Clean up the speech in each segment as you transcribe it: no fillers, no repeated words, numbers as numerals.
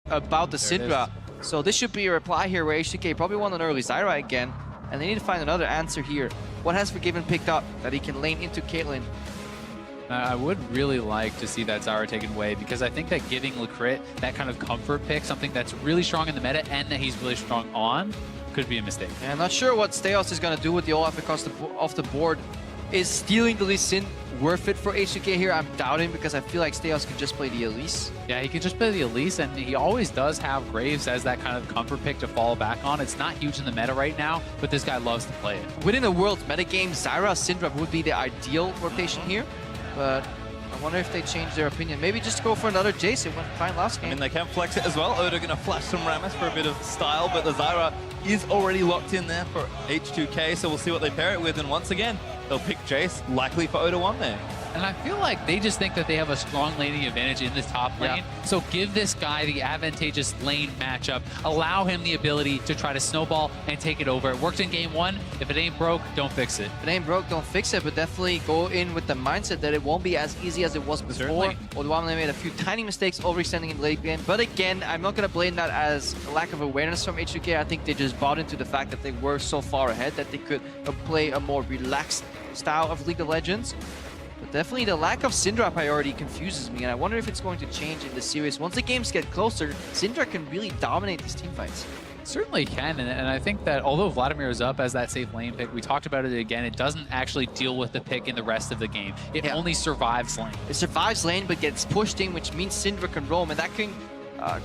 about the Syndra. So this should be a reply here where H2K probably want an early Zyra again, and they need to find another answer here. What has Forgiven picked up that he can lane into Caitlyn? I would really like to see that Zyra taken away, because I think that giving Lecrit that kind of comfort pick, something that's really strong in the meta and that he's really strong on, could be a mistake. Yeah, I'm not sure what Steos is going to do with the Olaf across off the board. Is stealing the Lee Sin worth it for H2K here? I'm doubting, because I feel like Steos can just play the Elise. Yeah, he can just play the Elise, and he always does have Graves as that kind of comfort pick to fall back on. It's not huge in the meta right now, but this guy loves to play it. Within a world metagame, Zyra Syndra would be the ideal rotation here, but I wonder if they change their opinion. Maybe just go for another Jace. It went fine last game. I mean, they can flex it as well. Oda going to flash some Rammus for a bit of style, but the Zyra is already locked in there for H2K, so we'll see what they pair it with. And once again, they'll pick Jace, likely for Oda 1 there. And I feel like they just think that they have a strong laning advantage in this top lane. Yeah. So give this guy the advantageous lane matchup. Allow him the ability to try to snowball and take it over. It worked in game 1. If it ain't broke, don't fix it. If it ain't broke, don't fix it. But definitely go in with the mindset that it won't be as easy as it was before. Odwamne made a few tiny mistakes overextending in late game. But again, I'm not going to blame that as a lack of awareness from H2K. I think they just bought into the fact that they were so far ahead that they could play a more relaxed style of League of Legends. But definitely the lack of Syndra priority confuses me, and I wonder if it's going to change in the series. Once the games get closer, Syndra can really dominate these teamfights. Certainly can, and I think that although Vladimir is up as that safe lane pick, we talked about it again, it doesn't actually deal with the pick in the rest of the game. It only survives lane. It survives lane, but gets pushed in, which means Syndra can roam, and that can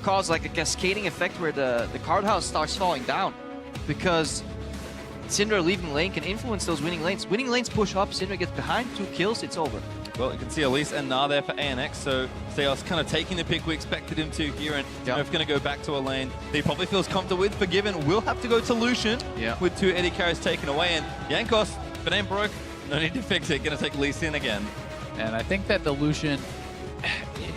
cause like a cascading effect where the card house starts falling down. Because Syndra leaving lane can influence those winning lanes. Winning lanes push up, Syndra gets behind, 2 kills, it's over. Well, you can see Elise and Na there for ANX, so Steos kind of taking the pick we expected him to here, and Nerf going to go back to a lane that he probably feels comfortable with. Forgiven will have to go to Lucian with 2 Eddie carries taken away, and Jankos, if it ain't broke, no need to fix it, going to take Elise in again. And I think that the Lucian,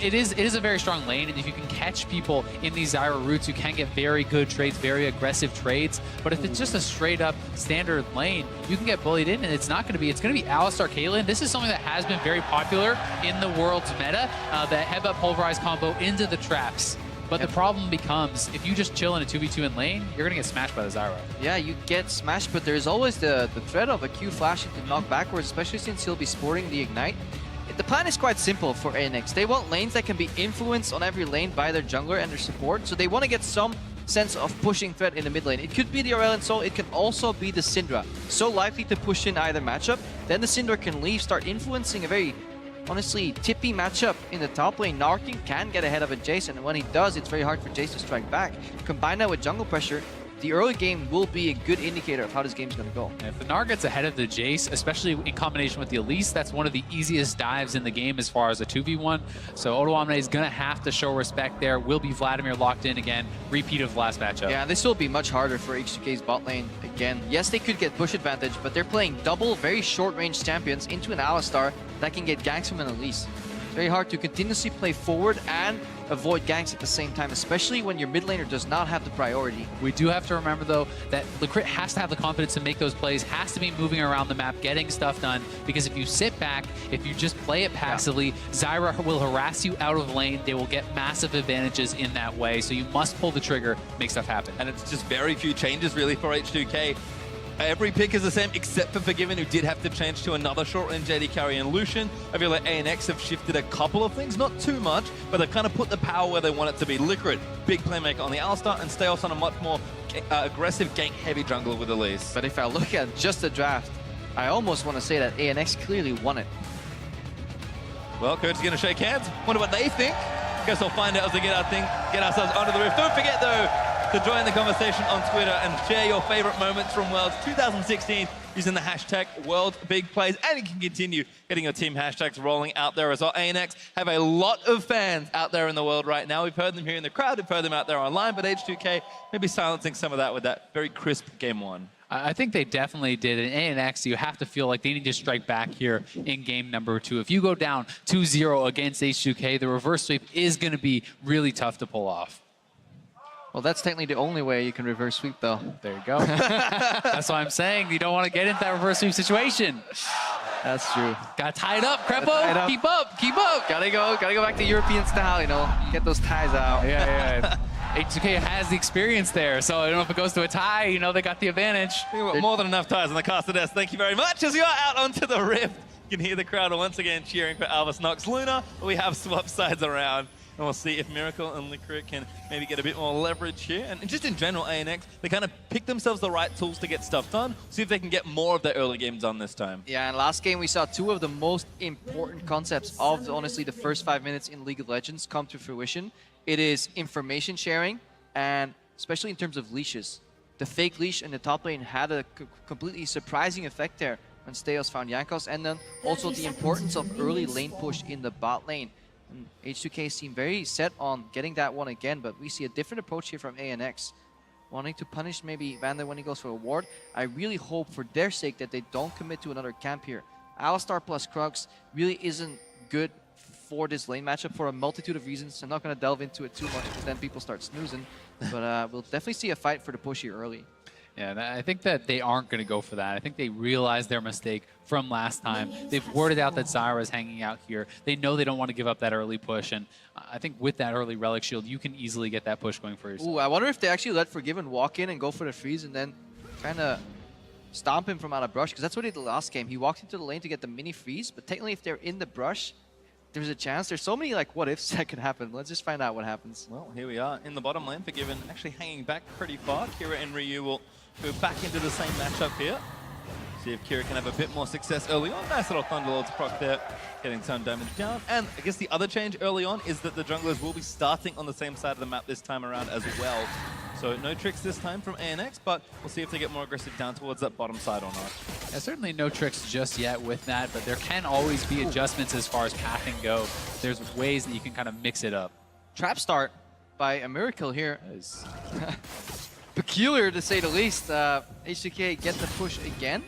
it is a very strong lane, and if you can catch people in these Zyra routes, you can get very good trades, very aggressive trades. But if it's just a straight up standard lane, you can get bullied in, and it's going to be Alistar Caitlyn. This is something that has been very popular in the world's meta, the headbutt pulverize combo into the traps. But the problem becomes, if you just chill in a 2v2 in lane, you're going to get smashed by the Zyra. Yeah, you get smashed, but there's always the threat of a Q flashing to knock backwards, especially since he'll be sporting the Ignite. The plan is quite simple for ANX. They want lanes that can be influenced on every lane by their jungler and their support, so they want to get some sense of pushing threat in the mid lane. It could be the Aurelion Sol, it can also be the Syndra. So likely to push in either matchup. Then the Syndra can leave, start influencing a very, honestly, tippy matchup in the top lane. Narking can get ahead of a Jace, and when he does, it's very hard for Jace to strike back. Combine that with jungle pressure, the early game will be a good indicator of how this game's going to go. If the Gnar gets ahead of the Jace, especially in combination with the Elise, that's one of the easiest dives in the game as far as a 2v1. So Odwamne is going to have to show respect there. Will be Vladimir locked in again. Repeat of last matchup. Yeah, this will be much harder for H2K's bot lane again. Yes, they could get push advantage, but they're playing double, very short-range champions into an Alistar that can get ganks from an Elise. It's very hard to continuously play forward and avoid ganks at the same time, especially when your mid laner does not have the priority. We do have to remember, though, that Lecrit has to have the confidence to make those plays, has to be moving around the map, getting stuff done, because if you sit back, if you just play it passively, Zyra will harass you out of lane. They will get massive advantages in that way, so you must pull the trigger, make stuff happen. And it's just very few changes, really, for H2K. Every pick is the same, except for Forgiven, who did have to change to another short-range AD carry and Lucian. I feel like ANX have shifted a couple of things, not too much, but they've kind of put the power where they want it to be. Licorice, big playmaker on the Alistar, and Steos on a much more aggressive gank-heavy jungler with Elise. But if I look at just the draft, I almost want to say that ANX clearly won it. Well, Coach is going to shake hands. Wonder what they think. Guess we'll find out as we get ourselves onto the roof. Don't forget, though, to join the conversation on Twitter and share your favorite moments from Worlds 2016 using the hashtag #WorldBigPlays. And you can continue getting your team hashtags rolling out there as well. ANX have a lot of fans out there in the world right now. We've heard them here in the crowd, we've heard them out there online, but H2K may be silencing some of that with that very crisp game 1. I think they definitely did. In ANX, you have to feel like they need to strike back here in game number 2. If you go down 2-0 against H2K, the reverse sweep is going to be really tough to pull off. Well, that's technically the only way you can reverse sweep, though. There you go. That's what I'm saying. You don't want to get into that reverse sweep situation. That's true. Got tied up, Crepo. Keep up, keep up. Gotta go back to European style, you know. Get those ties out. Yeah. H2K has the experience there, so I don't know if it goes to a tie, you know, they got the advantage. We've got more than enough ties on the caster desk. Thank you very much. As you are out onto the rift, you can hear the crowd once again cheering for Albus Nox Luna. We have swapped sides around, and we'll see if Miracle and Licorice can maybe get a bit more leverage here. And just in general, ANX, they kind of pick themselves the right tools to get stuff done, see if they can get more of their early game done this time. Yeah, and last game we saw two of the most important concepts of, honestly, the first 5 minutes in League of Legends come to fruition. It is information sharing, and especially in terms of leashes. The fake leash in the top lane had a completely surprising effect there when Steos found Jankos, and then also the importance of early lane push in the bot lane. And H2K seem very set on getting that one again, but we see a different approach here from ANX. Wanting to punish maybe Vander when he goes for a ward. I really hope for their sake that they don't commit to another camp here. Alistar plus Krugs really isn't good for this lane matchup for a multitude of reasons. I'm not going to delve into it too much because then people start snoozing. But we'll definitely see a fight for the push here early. Yeah, and I think that they aren't going to go for that. I think they realized their mistake from last time. They've worded out that Zyra is hanging out here. They know they don't want to give up that early push, and I think with that early Relic Shield, you can easily get that push going for yourself. Ooh, I wonder if they actually let Forgiven walk in and go for the freeze and then kind of stomp him from out of brush, because that's what he did the last game. He walked into the lane to get the mini freeze, but technically if they're in the brush, there's a chance. There's so many like what ifs that could happen. Let's just find out what happens. Well, here we are in the bottom lane. Forgiven actually hanging back pretty far. Kira and Ryu will go back into the same matchup here. See if Kira can have a bit more success early on. Nice little Thunderlord's proc there, getting some damage down. And I guess the other change early on is that the junglers will be starting on the same side of the map this time around as well. So no tricks this time from ANX, but we'll see if they get more aggressive down towards that bottom side or not. Yeah, certainly no tricks just yet with that, but there can always be adjustments as far as pathing go. There's ways that you can kind of mix it up. Trap start by a Miracle here. Peculiar to say the least. H2K get the push again.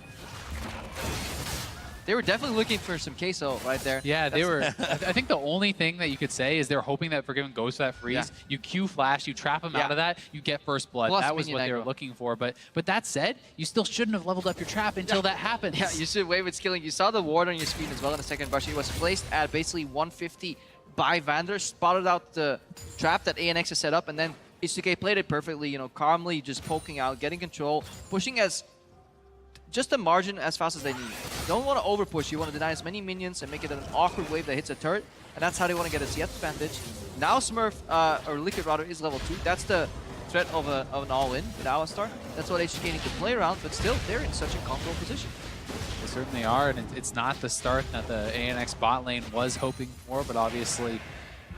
They were definitely looking for some queso right there. Yeah, they were. I think the only thing that you could say is they're hoping that Forgiven goes to that freeze. Yeah. You Q flash, you trap him out of that, you get first blood. Plus that was what they were looking for. But that said, you still shouldn't have leveled up your trap until that happens. Yeah, you should wait with skilling. You saw the ward on your screen as well in the second brush. He was placed at basically 150 by Vander, spotted out the trap that ANX has set up, and then H2K played it perfectly, you know, calmly just poking out, getting control, pushing as just the margin as fast as they need. You don't want to overpush. You want to deny as many minions and make it an awkward wave that hits a turret, and that's how they want to get a CF advantage. Now Smurf, or Liquid rather, is level 2. That's the threat of an all-in with Alistar. That's what HK need to play around, but still, they're in such a control position. They certainly are, and it's not the start that the ANX bot lane was hoping for, but obviously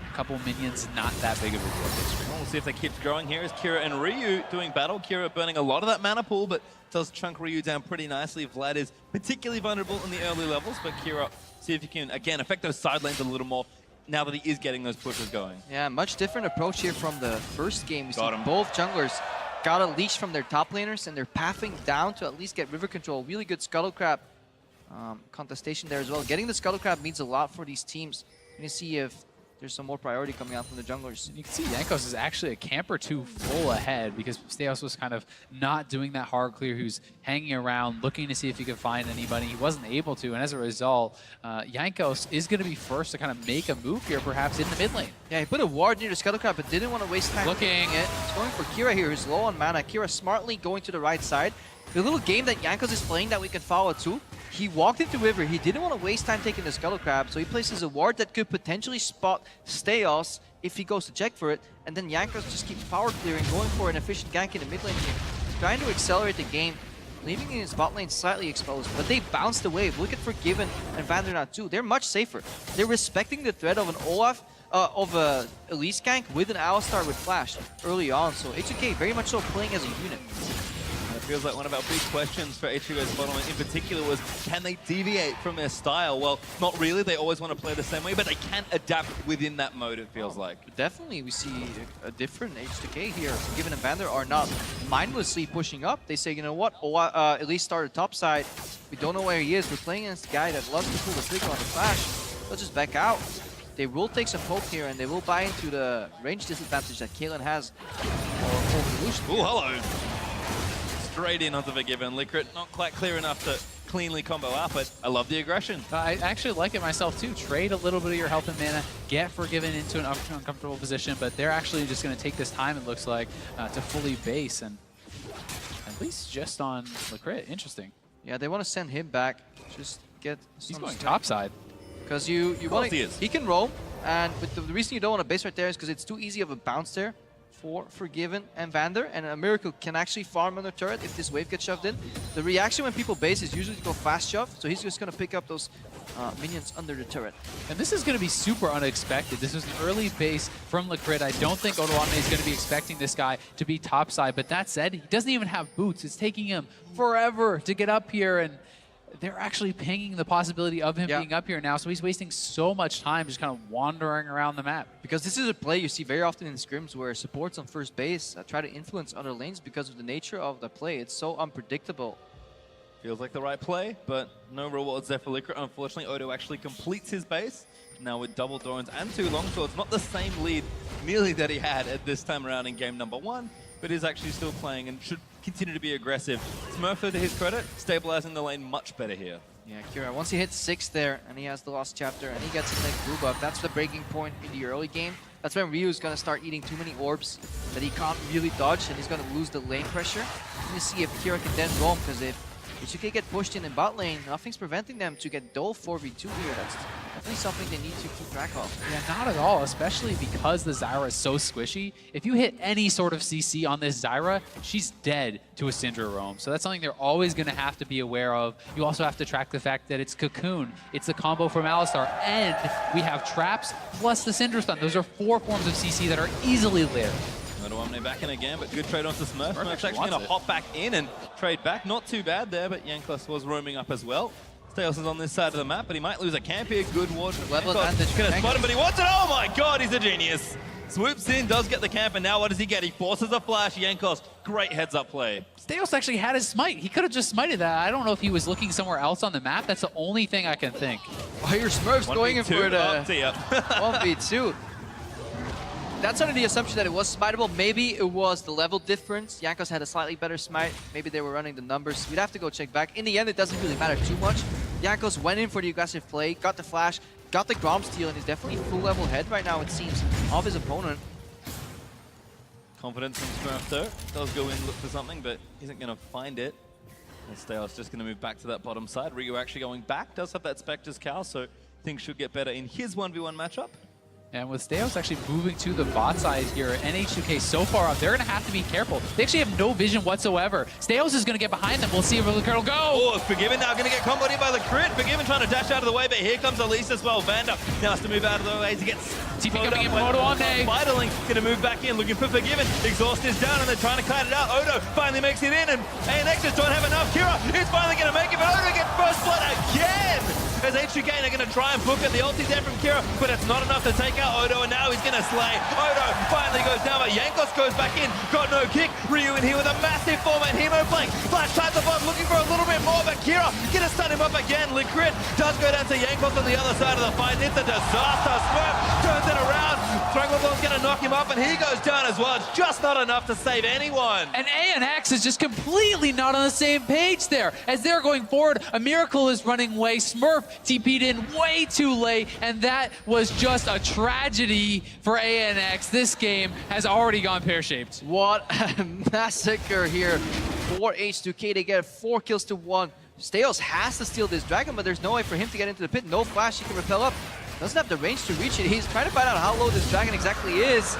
a couple minions, not that big of a deal. We'll see if they keep growing here. Is Kira and Ryu doing battle. Kira burning a lot of that mana pool, but does chunk Ryu down pretty nicely. Vlad is particularly vulnerable in the early levels, but Kira, see if you can, again, affect those side lanes a little more now that he is getting those pushes going. Yeah, much different approach here from the first game. We see both junglers got a leash from their top laners, and they're pathing down to at least get river control. Really good Scuttle Crab contestation there as well. Getting the Scuttle Crab means a lot for these teams. You're going to see if there's some more priority coming out from the junglers. And you can see Jankos is actually a camp or two full ahead because Steos was kind of not doing that hard clear. He was hanging around, looking to see if he could find anybody. He wasn't able to, and as a result, Jankos is going to be first to kind of make a move here, perhaps in the mid lane. Yeah, he put a ward near the Scuttle Crab, but didn't want to waste time looking it. He's going for Kira here, who's low on mana. Kira smartly going to the right side. The little game that Jankos is playing that we can follow too, he walked into river, he didn't want to waste time taking the Scuttle Crab, so he places a ward that could potentially spot Steos if he goes to check for it, and then Jankos just keeps power clearing, going for an efficient gank in the mid lane here, trying to accelerate the game, leaving his bot lane slightly exposed, but they bounced the wave. Look at Forgiven and Vander now too. They're much safer. They're respecting the threat of an Olaf, of a Elise gank with an Alistar with Flash early on, so H2K very much so playing as a unit. Feels like one of our big questions for H2K's bottom lane in particular was, can they deviate from their style? Well, not really. They always want to play the same way, but they can adapt within that mode, it feels like. Definitely, we see a different H2K here. Forgiven and Vander are not mindlessly pushing up. They say, you know what, at least start at top side. We don't know where he is. We're playing against a guy that loves to pull the trigger on the flash. Let's just back out. They will take some poke here, and they will buy into the range disadvantage that Kalen has over Lucian. Oh, hello. Straight in onto Forgiven. Licorice not quite clear enough to cleanly combo out, but I love the aggression. I actually like it myself too. Trade a little bit of your health and mana, get Forgiven into an uncomfortable position, but they're actually just going to take this time, it looks like, to fully base, and at least just on the crit. Interesting. Yeah, they want to send him back. Just get He's some going strength. topside. Because you want he is. he can roam, and but the reason you don't want to base right there is because it's too easy of a bounce there for Forgiven and Vander, and a Miracle can actually farm on the turret if this wave gets shoved in. The reaction when people base is usually to go fast shove, so he's just going to pick up those minions under the turret. And this is going to be super unexpected. This is an early base from Licrid. I don't think Odoame is going to be expecting this guy to be topside, but that said, he doesn't even have boots. It's taking him forever to get up here, and they're actually pinging the possibility of him being up here now, so he's wasting so much time just kind of wandering around the map. Because this is a play you see very often in scrims where supports on first base try to influence other lanes because of the nature of the play. It's so unpredictable. Feels like the right play, but no rewards there for Licorice. Unfortunately, Odo actually completes his base. Now with double drones and 2 longswords, not the same lead nearly that he had at this time around in game number 1, but is actually still playing and should continue to be aggressive. Smurfer, to his credit, stabilizing the lane much better here. Yeah, Kira, once he hits 6 there and he has the Lost Chapter and he gets his next blue buff, that's the breaking point in the early game. That's when Ryu's going to start eating too many orbs that he can't really dodge, and he's going to lose the lane pressure. Let me see if Kira can then roam, because if H2K get pushed in bot lane, nothing's preventing them to get Dole 4v2 here. That's definitely something they need to keep track of. Yeah, not at all, especially because the Zyra is so squishy. If you hit any sort of CC on this Zyra, she's dead to a Syndra roam. So that's something they're always going to have to be aware of. You also have to track the fact that it's Cocoon, it's a combo from Alistar, and we have traps plus the Syndra stun. Those are 4 forms of CC that are easily lit. Odoamne back in again, but good trade onto Smurf. Smurf's actually wants going to hop back in and trade back. Not too bad there, but Jankos was roaming up as well. Steos is on this side of the map, but he might lose a camp here. Good ward. Level advantage. Going to spot him, but he wants it. Oh my god, he's a genius. Swoops in, does get the camp, and now what does he get? He forces a flash. Jankos, great heads-up play. Steos actually had his smite. He could have just smited that. I don't know if he was looking somewhere else on the map. That's the only thing I can think. Oh, your Smurf's going in for the see ya. 1v2. That's under the assumption that it was smiteable. Maybe it was the level difference. Jankos had a slightly better smite. Maybe they were running the numbers. We'd have to go check back. In the end, it doesn't really matter too much. Jankos went in for the aggressive play, got the flash, got the Grom steal, and is definitely full level head right now, it seems, of his opponent. Confidence from Smurf though. Does go in, look for something, but isn't going to find it. And Steos just going to move back to that bottom side. Ryu actually going back. Does have that Spectre's Cowl, so things should get better in his 1v1 matchup. And with Steos actually moving to the bot side here, and H2K so far up, they're going to have to be careful. They actually have no vision whatsoever. Steos is going to get behind them. We'll see where the card will go. Oh, Forgiven now going to get comboed in by the crit. Forgiven trying to dash out of the way, but here comes Elise as well. Vander now has to move out of the way to get TP coming in from Odoamne. Vitalink going to move back in, looking for Forgiven. Exhaust is down, and they're trying to kite it out. Odo finally makes it in, and ANX just don't have enough. Kira is finally going to make it, but Odo gets first blood again! As H2K are going to try and book it. The ulti's there from Kira, but it's not enough to take out Odo, and now he's going to slay. Odo finally goes down, but Jankos goes back in. Got no kick. Ryu in here with a massive 4-man Hemo flank. Flash tied the bottom, looking for a little bit more, but Kira going to stun him up again. Licrid does go down to Jankos on the other side of the fight. It's a disaster. Smurf turns it around. Strangleborn's going to knock him up, and he goes down as well. It's just not enough to save anyone. And ANX is just completely not on the same page there. As they're going forward, a Miracle is running away. Smurf TP'd in way too late, and that was just a tragedy for ANX. This game has already gone pear-shaped. What a massacre here for H2K. They get 4 kills to 1. Steos has to steal this dragon, but there's no way for him to get into the pit. No flash, he can repel up. Doesn't have the range to reach it. He's trying to find out how low this dragon exactly is.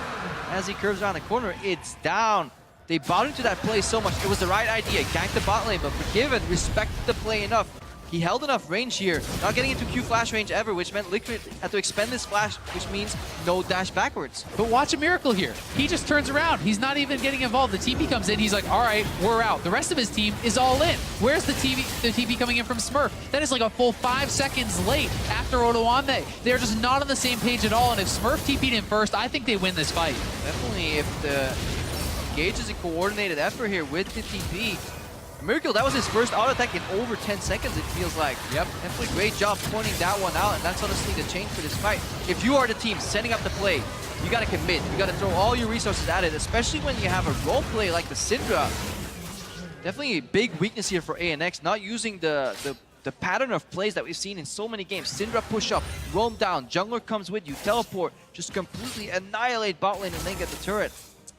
As he curves around the corner, it's down. They bought into that play so much. It was the right idea. Ganked the bot lane, but Forgiven respected the play enough. He held enough range here, not getting into Q flash range ever, which meant Liquid had to expend this flash, which means no dash backwards. But watch a Miracle here. He just turns around. He's not even getting involved. The TP comes in. He's like, all right, we're out. The rest of his team is all in. Where's the TP coming in from Smurf? That is like a full 5 seconds late after Odoamne. They're just not on the same page at all. And if Smurf TP'd in first, I think they win this fight. Definitely, if the Gage is a coordinated effort here with the TP. Miracle, that was his first auto attack in over 10 seconds, it feels like. Yep, definitely great job pointing that one out, and that's honestly the change for this fight. If you are the team setting up the play, you gotta commit. You gotta throw all your resources at it, especially when you have a role play like the Syndra. Definitely a big weakness here for ANX, not using the pattern of plays that we've seen in so many games. Syndra push up, roam down, jungler comes with you, teleport, just completely annihilate bot lane and then get the turret.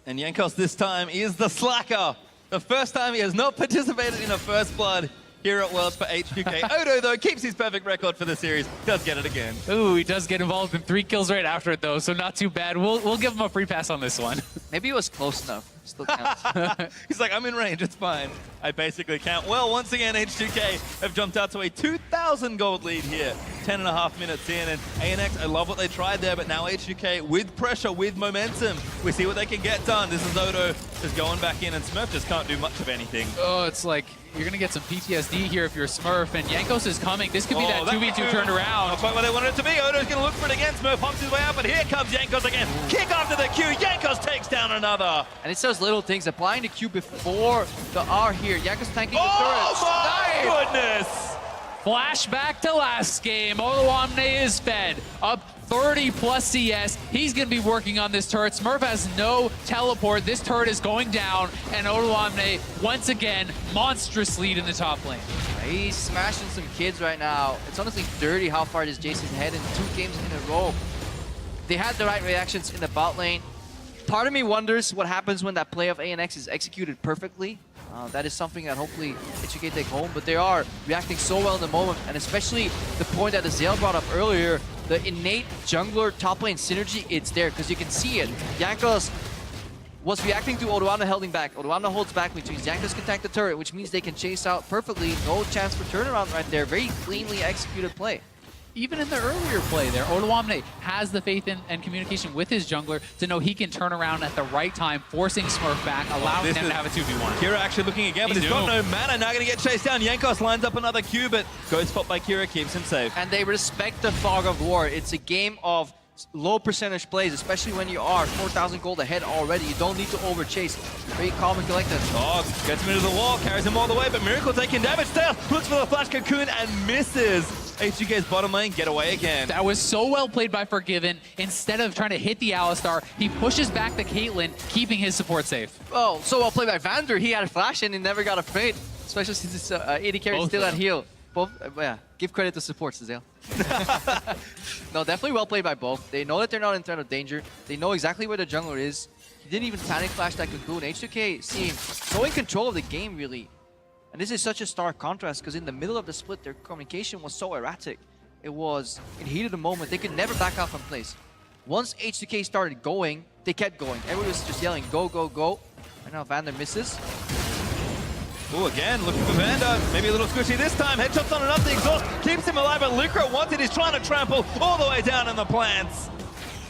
And Jankos this time is the slacker. The first time he has not participated in a first blood here at Worlds for H2K. Odo, though, keeps his perfect record for the series. Does get it again. Ooh, he does get involved in 3 kills right after it, though, so not too bad. We'll give him a free pass on this one. Maybe it was close enough. Still counts. He's like, I'm in range, it's fine. I basically count. Well, once again, H2K have jumped out to a 2,000 gold lead here. 10.5 minutes in, and ANX, I love what they tried there, but now H2K with pressure, with momentum. We see what they can get done. This is Odo just going back in, and Smurf just can't do much of anything. Oh, it's like you're going to get some PTSD here if you're Smurf, and Jankos is coming. This could be that 2v2 turned around. Not quite what they wanted it to be. Odo's going to look for it again. Smurf hops his way out, but here comes Jankos again. Kick after the Q. Jankos takes down another. And it's those little things, applying the Q before the R here. Jankos tanking the turret. Oh my goodness! Flashback to last game. Oluwamne is fed. Up 30 plus CS. He's going to be working on this turret. Smurf has no teleport. This turret is going down. And Oluwamne, once again, monstrous lead in the top lane. He's smashing some kids right now. It's honestly dirty how far this Jason's head in 2 games in a row. They had the right reactions in the bot lane. Part of me wonders what happens when that play of ANX is executed perfectly. That is something that hopefully H2K take home, but they are reacting so well in the moment, and especially the point that Azale brought up earlier, the innate jungler top lane synergy, it's there, because you can see it. Jankos was reacting to Odoamne holding back. Odoamne holds back, which means Jankos can tank the turret, which means they can chase out perfectly. No chance for turnaround right there. Very cleanly executed play. Even in the earlier play there, Oluwamne has the faith in and communication with his jungler to know he can turn around at the right time, forcing Smurf back, allowing them to have a 2v1. Kira actually looking again, but he's got no mana. Now going to get chased down. Jankos lines up another Q, but goes spot by Kira, keeps him safe. And they respect the fog of war. It's a game of low percentage plays, especially when you are 4,000 gold ahead already. You don't need to over chase. Very calm and collected. Oh, gets him into the wall, carries him all the way, but Miracle taking damage there. Looks for the flash cocoon and misses. H2K's bottom lane get away again. That was so well played by Forgiven. Instead of trying to hit the Alistar, he pushes back the Caitlyn, keeping his support safe. Oh, so well played by Vander. He had a flash and he never got afraid, especially since his AD carry still at heal. Both, yeah, give credit to supports, Azale. No, definitely well played by both. They know that they're not in threat of danger. They know exactly where the jungler is. He didn't even panic flash that cocoon. H2K seemed so in control of the game, really. And this is such a stark contrast because in the middle of the split, their communication was so erratic. It was in heat of the moment. They could never back out from place. Once H2K started going, they kept going. Everyone was just yelling, go, go, go. And now Vander misses. Oh, again, looking for Vander. Maybe a little squishy this time. Headshots on enough. The exhaust keeps him alive, but Lucro wants it. He's trying to trample all the way down in the plants.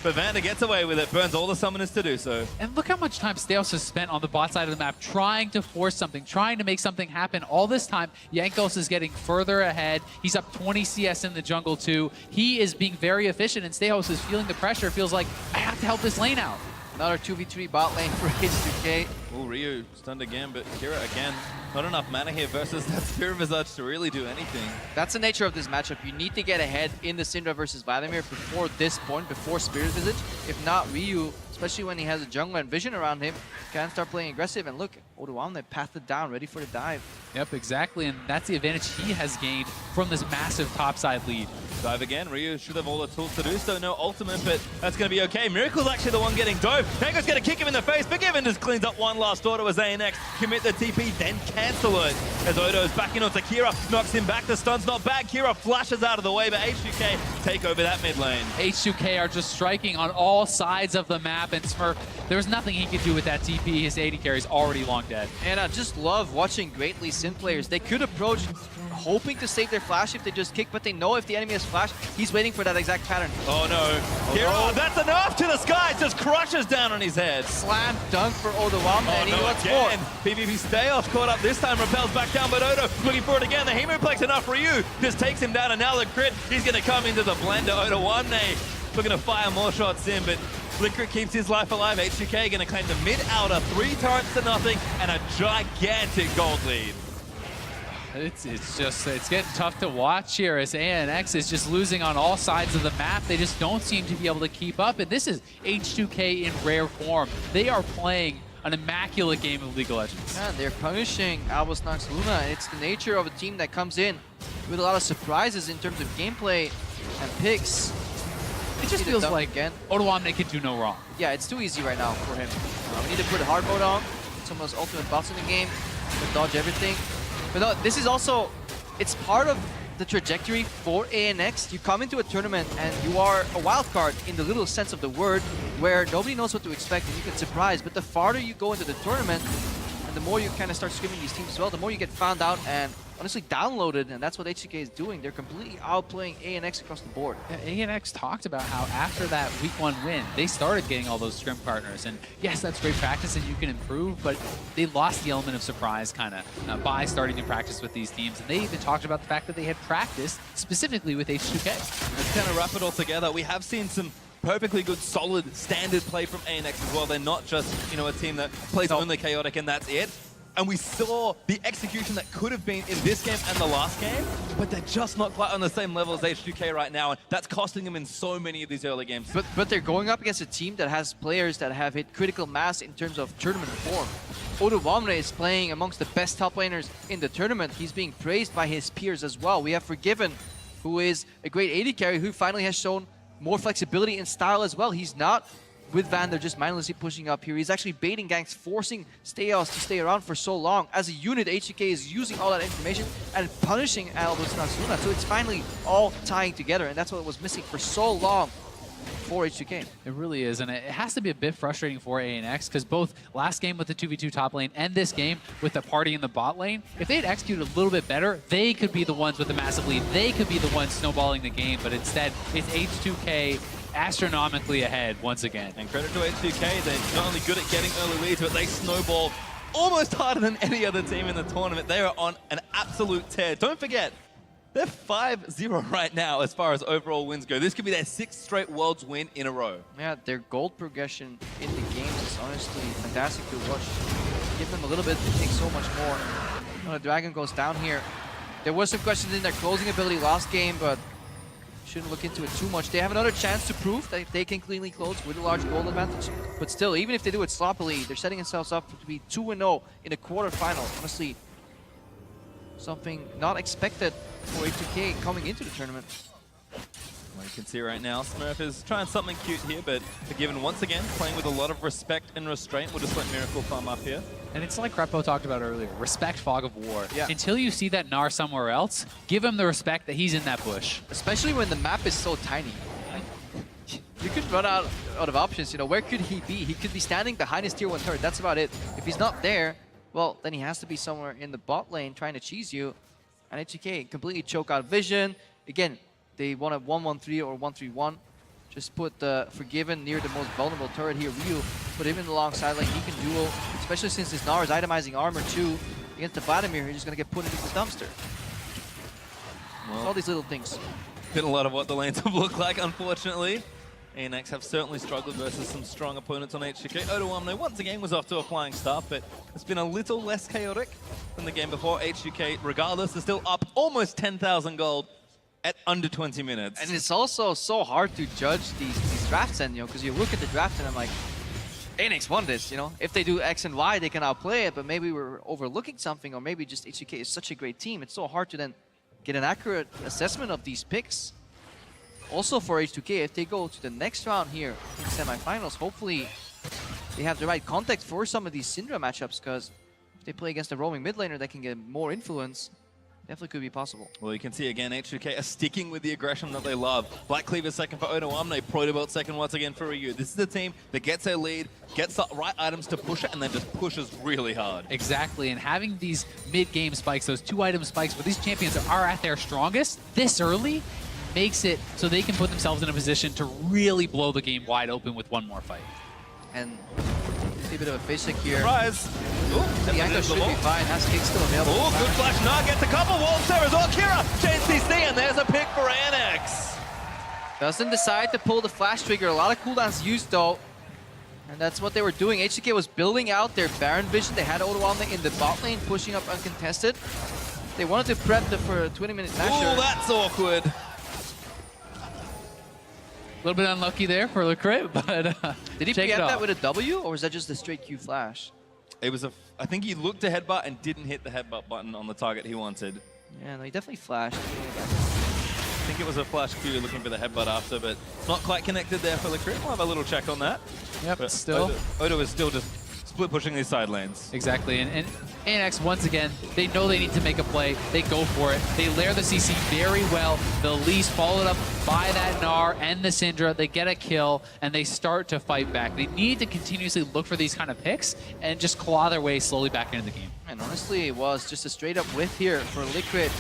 But Vander gets away with it, burns all the summoners to do so. And look how much time Steos has spent on the bot side of the map trying to force something, trying to make something happen. All this time, Jankos is getting further ahead. He's up 20 CS in the jungle too. He is being very efficient, and Steos is feeling the pressure. Feels like, I have to help this lane out. Another 2v3 bot lane for H2K. Oh, Ryu stunned again, but Kira again. Not enough mana here versus that Spirit Visage to really do anything. That's the nature of this matchup. You need to get ahead in the Syndra versus Vladimir before this point, before Spirit Visage. If not, Ryu, especially when he has a jungler and vision around him, can start playing aggressive. And look, Odoamne pathed down, ready for the dive. Yep, exactly, and that's the advantage he has gained from this massive topside lead. Dive again. Ryu should have all the tools to do so. No ultimate, but that's going to be okay. Miracle's actually the one getting dove. Tango's going to kick him in the face. Forgiven just cleans up one last order as ANX commit the TP, then cancel it. As Odo's backing onto Kira, knocks him back. The stun's not bad. Kira flashes out of the way, but H2K take over that mid lane. H2K are just striking on all sides of the map, and Smurf, there's nothing he could do with that TP. His AD carry is already long dead. And I just love watching greatly Sim players. They could approach hoping to save their flash if they just kick, but they know if the enemy has flash, he's waiting for that exact pattern. Oh no. Kira, that's enough to the sky. It just crushes down on his head. Slam dunk for Odoamne, and he wants more. PvP Steos caught up this time, repels back down, but Odo looking for it again. The Hemoplex enough for you. Just takes him down, and now the crit. He's going to come into the blender. Odoamne looking to fire more shots in, but Flicker keeps his life alive. H2K going to claim the mid-outer 3 turrets to nothing and a gigantic gold lead. It's getting tough to watch here as ANX is just losing on all sides of the map. They just don't seem to be able to keep up, and this is H2K in rare form. They are playing an immaculate game of League of Legends. Yeah, they're punishing Albus Nox Luna. It's the nature of a team that comes in with a lot of surprises in terms of gameplay and picks. It just feels like again. Odoamne can do no wrong. Yeah, it's too easy right now for him. We need to put hard mode on. Some of those ultimate bots in the game. To dodge everything. But no, this is also, it's part of the trajectory for ANX. You come into a tournament and you are a wild card in the little sense of the word, where nobody knows what to expect and you get surprised. But the farther you go into the tournament, and the more you kind of start scrimming these teams as well, the more you get found out and honestly downloaded, and that's what H2K is doing. They're completely outplaying ANX across the board. Yeah, ANX talked about how after that week 1 win, they started getting all those scrim partners. And yes, that's great practice and you can improve, but they lost the element of surprise kind of by starting to practice with these teams. And they even talked about the fact that they had practiced specifically with H2K. Let's kind of wrap it all together. We have seen some perfectly good, solid, standard play from ANX as well. They're not just, you know, a team that plays only chaotic and that's it. And we saw the execution that could have been in this game and the last game, but they're just not quite on the same level as H2K right now, and that's costing them in so many of these early games. But they're going up against a team that has players that have hit critical mass in terms of tournament form. Odoamne is playing amongst the best top laners in the tournament. He's being praised by his peers as well. We have Forgiven, who is a great AD carry, who finally has shown more flexibility in style as well. He's not with Van, they're just mindlessly pushing up here. He's actually baiting ganks, forcing Stayos to stay around for so long. As a unit, H2K is using all that information and punishing Albus Nox Luna. So it's finally all tying together, and that's what was missing for so long for H2K. It really is, and it has to be a bit frustrating for ANX, because both last game with the 2v2 top lane and this game with the party in the bot lane, if they had executed a little bit better, they could be the ones with the massive lead. They could be the ones snowballing the game, but instead, it's H2K astronomically ahead once again. And credit to H2K, they're not only good at getting early leads, but they snowball almost harder than any other team in the tournament. They are on an absolute tear. Don't forget, they're 5-0 right now as far as overall wins go. This could be their 6th straight Worlds win in a row. Yeah, their gold progression in the games is honestly fantastic to watch. Give them a little bit to take so much more. When the Dragon goes down here, there was some questions in their closing ability last game, but shouldn't look into it too much. They have another chance to prove that they can cleanly close with a large gold advantage. But still, even if they do it sloppily, they're setting themselves up to be 2-0 in a quarterfinal. Honestly, something not expected for H2K coming into the tournament. Well, you can see right now, Smurf is trying something cute here, but Forgiven once again playing with a lot of respect and restraint. We'll just let Miracle farm up here. And it's like Repo talked about earlier, respect Fog of War. Yeah. Until you see that Gnar somewhere else, give him the respect that he's in that bush. Especially when the map is so tiny. You could run out of options, you know, where could he be? He could be standing behind his tier 1 turret, that's about it. If he's not there, well, then he has to be somewhere in the bot lane trying to cheese you. And H2K completely choke out vision. Again, they want a 1-1-3 or 1-3-1. Just put the Forgiven near the most vulnerable turret here, Ryu. Put him in the long side lane, he can duel. Especially since his Gnar is itemizing armor too. Against the Vladimir, he's just gonna get put into the dumpster. Well, all these little things. Been a lot of what the lanes have looked like, unfortunately. ANX have certainly struggled versus some strong opponents on H2K. Odoamne once again was off to a flying start, but it's been a little less chaotic than the game before. H2K, regardless, is still up almost 10,000 gold at under 20 minutes. And it's also so hard to judge these drafts, and you know, because you look at the draft and I'm like, ANX won this, you know. If they do X and Y, they can outplay it, but maybe we're overlooking something, or maybe just H2K is such a great team. It's so hard to then get an accurate assessment of these picks. Also for H2K, if they go to the next round here in semifinals, hopefully they have the right context for some of these Syndra matchups, because if they play against a roaming mid laner that can get more influence, definitely could be possible. Well, you can see again, H2K are sticking with the aggression that they love. Black Cleaver second for Odoamne, Protobelt second once again for Ryu. This is a team that gets their lead, gets the right items to push it, and then just pushes really hard. Exactly, and having these mid-game spikes, those 2-item spikes where these champions are at their strongest this early, makes it so they can put themselves in a position to really blow the game wide open with one more fight. And see a bit of a physic here. Surprise! The anchor should be fine. Has kick still available. Oh, good flash. Gnar gets a couple walls there as well. Kira, JCC, and there's a pick for ANX. Doesn't decide to pull the flash trigger. A lot of cooldowns used though. And that's what they were doing. H2K was building out their Baron vision. They had Odoamne in the bot lane, pushing up uncontested. They wanted to prep for a 20-minute Nashor. Oh, that's awkward. little bit unlucky there for Lecrit, but Did he shake it preempt that off. with a W, or was that just a straight Q flash? It was I think he looked to headbutt and didn't hit the headbutt button on the target he wanted. Yeah, no, he definitely flashed. I think it was a flash Q looking for the headbutt after, but not quite connected there for Lecrit. We'll have a little check on that. Yep, But still. Odo is still just split pushing these side lanes. Exactly, and ANX, once again, they know they need to make a play. They go for it. They layer the CC very well. The Elise followed up by that Gnar and the Syndra. They get a kill, and they start to fight back. They need to continuously look for these kind of picks and just claw their way slowly back into the game. And honestly, it was just a straight-up whiff here for Liquid.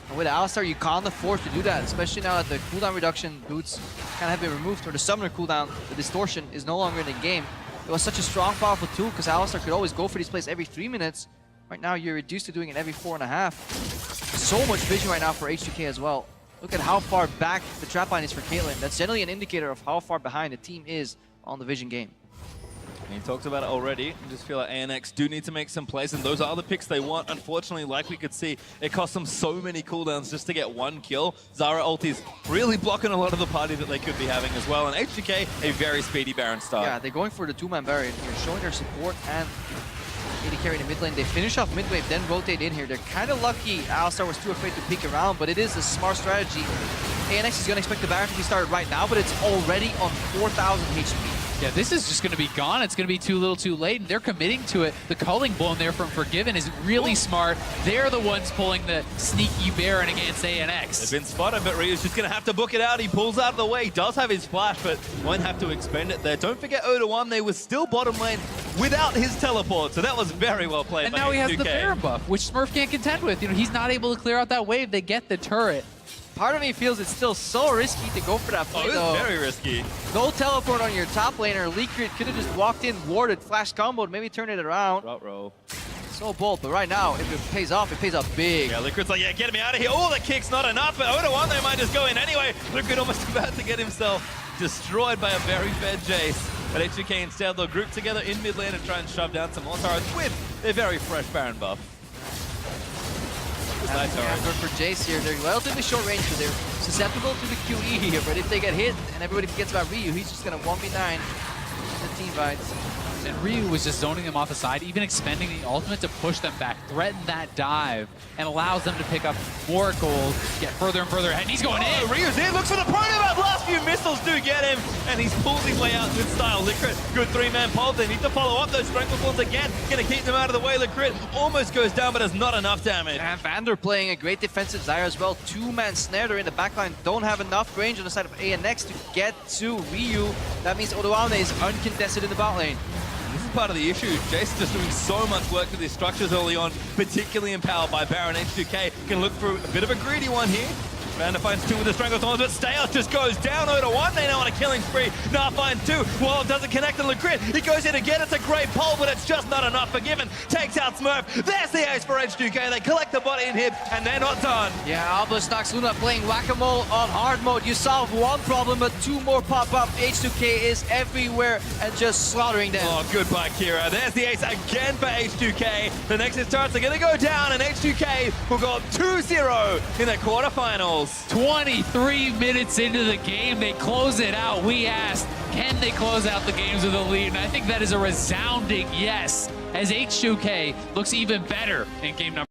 And with Alistar, you can't afford to do that, especially now that the cooldown reduction boots kind of have been removed, or the summoner cooldown, the distortion, is no longer in the game. It was such a strong, powerful tool because Alistar could always go for these plays every 3 minutes. Right now, you're reduced to doing it every 4.5. So much vision right now for H2K as well. Look at how far back the trap line is for Caitlyn. That's generally an indicator of how far behind the team is on the vision game. He talked about it already. I just feel like ANX do need to make some plays, and those are the picks they want. Unfortunately, like we could see, it cost them so many cooldowns just to get one kill. Zara ulti's really blocking a lot of the party that they could be having as well. And H2K, a very speedy Baron start. Yeah, they're going for the two-man barrier here, showing their support and AD carry in the mid lane. They finish off mid wave, then rotate in here. They're kind of lucky Alistar was too afraid to peek around, but it is a smart strategy. ANX is going to expect the Baron to be started right now, but it's already on 4,000 HP. Yeah, this is just going to be gone. It's going to be too little too late, and they're committing to it. The culling blown there from Forgiven is really smart. They're the ones pulling the sneaky Baron against ANX. They've been spotted, but Ryu's just going to have to book it out. He pulls out of the way. He does have his flash, but won't have to expend it there. Don't forget Oda1, they were still bottom lane without his teleport, so that was very well played And by now he has H2K. the Baron buff, which Smurf can't contend with. You know, he's not able to clear out that wave. They get the turret. Part of me feels it's still so risky to go for that play, Oh, though. it's very risky. No teleport on your top laner. Liquid could have just walked in, warded, flash comboed, maybe turn it around. Roll. So bold, but right now, if it pays off big. Yeah, Liquid's like, yeah, get me out of here. Oh, the kick's not enough, but Oda1, they might just go in anyway. Liquid almost about to get himself destroyed by a very fed Jace. But H2K instead, they'll group together in mid lane and try and shove down some more turrets with their very fresh Baron buff. Good for Jace here. They're relatively short range, so they're susceptible to the QE here, but if they get hit and everybody forgets about Ryu, he's just going to 1v9 the team fights. And Ryu was just zoning them off the side, even expending the ultimate to push them back, threaten that dive, and allows them to pick up more gold, get further and further ahead. And he's going in. Ryu's in, looks for the proto. Last few missiles do get him, and he's pulled his way out with style. Liquid, good three-man pole. They need to follow up those strangleforms again. Gonna keep them out of the way. Liquid almost goes down, but has not enough damage. And Vander playing a great defensive Zyra as well. Two-man snare. They're in the backline. Don't have enough range on the side of ANX to get to Ryu. That means Odoane is uncontested in the bot lane. This is part of the issue. Jace just doing so much work with his structures early on, particularly empowered by Baron. H2K can look for a bit of a greedy one here. Vander finds two with the Stranglethorns, but Stayos just goes down. Oda1, they now on a killing spree. Gnar finds two. Wall doesn't connect on Lecrit. He goes in again. It's a great pull, but it's just not enough. Forgiven takes out Smurf. There's the ace for H2K. They collect the body inhib, and they're not done. Yeah, Albus knocks Luna playing whack-a-mole on hard mode. You solve one problem, but two more pop up. H2K is everywhere and just slaughtering them. Oh, goodbye, Kira. There's the ace again for H2K. The Nexus turrets are going to go down, and H2K will go up 2-0 in the quarterfinals. 23 minutes into the game, they close it out. We asked, can they close out the games with a lead? And I think that is a resounding yes, as H2K looks even better in game number